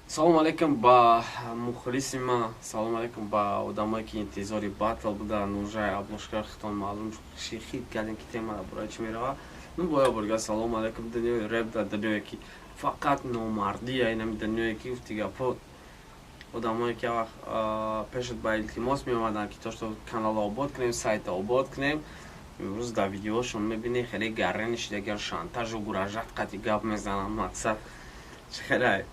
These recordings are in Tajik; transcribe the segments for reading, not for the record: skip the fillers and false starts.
Салом алейкум ба мухлиси ма, салом алейкум ба одамое ки интизори батл буданд, уже обложка хитон маълум ши хит кардем ки темаро бурои чӣ мерава. Ну боя бурга салом алейкум дунёи реп дар дунёе ки фақат номардия инами дунёе ки гуфти гапо одамое ки вақт пешат ба илтимос меомаданд ки то што каналро обод кунем, сайта обод кунем. имрӯз дар видеошон мебинем хеле гаррени шидагиан шантажу гуражат қати гап мезананд мақсад чехелай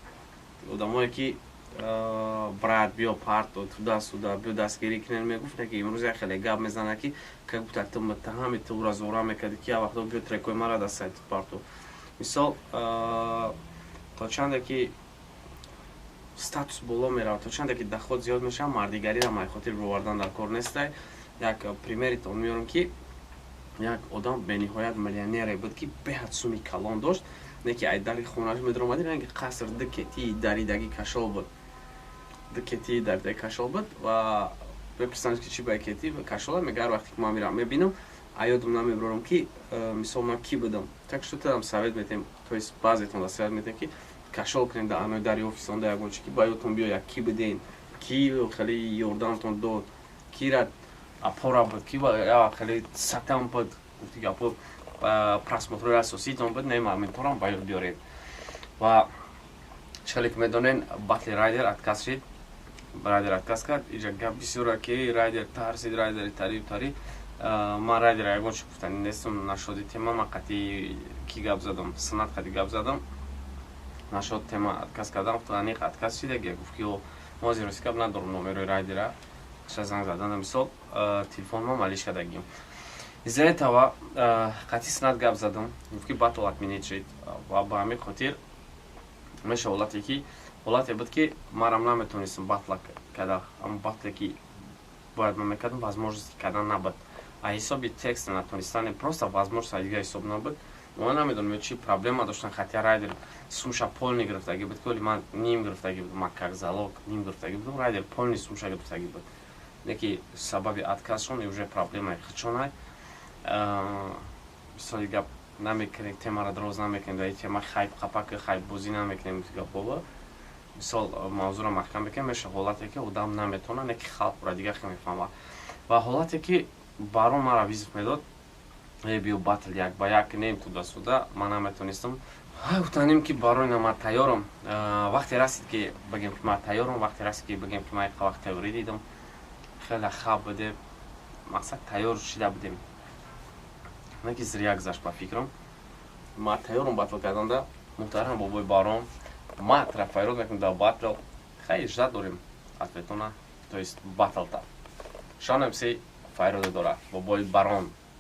одамое ки брат биё парто туда-суда биё дастгирӣ кунем мегуфта ки имрӯз як хеле гап мезана ки как будто ты муттаҳами туро зора мекарди ки як вақто биё трекои мара дар сайти парто мисол то чанде ки статус боло меравад, то чанде ки даход зиёд мешавад, мардигариро майхотир бовардан дар кор нестай. Як примеритон меорам ки як одам бениҳоят миллионере буд ки беҳад суми калон дошт, не ки айдали хонааш медромади, не ки қаср ду кетии даридаги кашол буд. Ду кетии даридаги кашол буд ва бепурсанаш ки чӣ ба кетии кашола, мегар вақте ки ман мирам мебинам, аёдам намебарам ки мисол ман ки будам. Так што тадам совет метем, то есть баъзетон да совет метем ки кашол кунем дар анои дари офисон да ягон чи ки ба ёдтон биё як ки буден, ки хеле ёрдамтон дод, кира апора буд, ки хеле сатам буд, гуфти гапо просмотрои асоситон буд, не моментарам ба ёд биёред. Ва чӣ ки медонен батли райдер отказ шид, райдер отказ кард, иҷа гап бисёра ки райдер тарсид, райдери тариб ман райдер ягон чи гуфтани нестам, нашоди тема ман қати ки гап задам, санат қати гап задам, нашод тема отказ кардам, гуфта аниқ отказ шидаги, гуфт ки мо аз имрӯзи гап надорум номерои райдера, ша занг заданда мисол телефон ма малиш кардагим. Из-за этого қати санат гап задам, гуфт ки батл отменить шид ва ба ҳамин хотир меша ҳолате ки ҳолате буд ки манам наметонистам батла карда, аммо батле ки бояд ман мекардам возможности кардан набуд. А ҳисоби текст натонистане просто возможност дига ҳисоб набуд. Ман намедонам чӣ проблема доштан, хотя райдер сумша полни гирифтагӣ буд, вале ман ним гирифтагӣ будам, ман как залог ним гирифтагӣ будам, райдер полни сумша гирифтагӣ буд. Не ки сабаби отказшон и уже проблемаи худшонай. Мисоли гап намекунем, темаро дроз намекунем, дар тема хайп қапаки хайп бозӣ намекунем гапова. Мисол мавзӯро маҳкам бекунем, меша ҳолате ки одам наметавона, не ки халқро дига хеле мефаҳмад. Ва ҳолате ки баром мара визит медод, биё батл як ба як кунем туда-суда, ман наметонистам. Гуфтанем ки барои на ман тайёрам. Вақте расид ки бигем ки ман тайёрам, вақте расид ки бигем ки ман як вақт тайёрӣ дидам, хеле хаб будем, мақсад тайёр шида будем. Не ки зря гузашт ба фикрам. Ман тайёрам батл карданда, муҳтарам бобои баром, ман тарафайрот мекунам дар батл, хеле жда дорем ответона, то есть батлта. Шонем си файрода дорад бобои баром.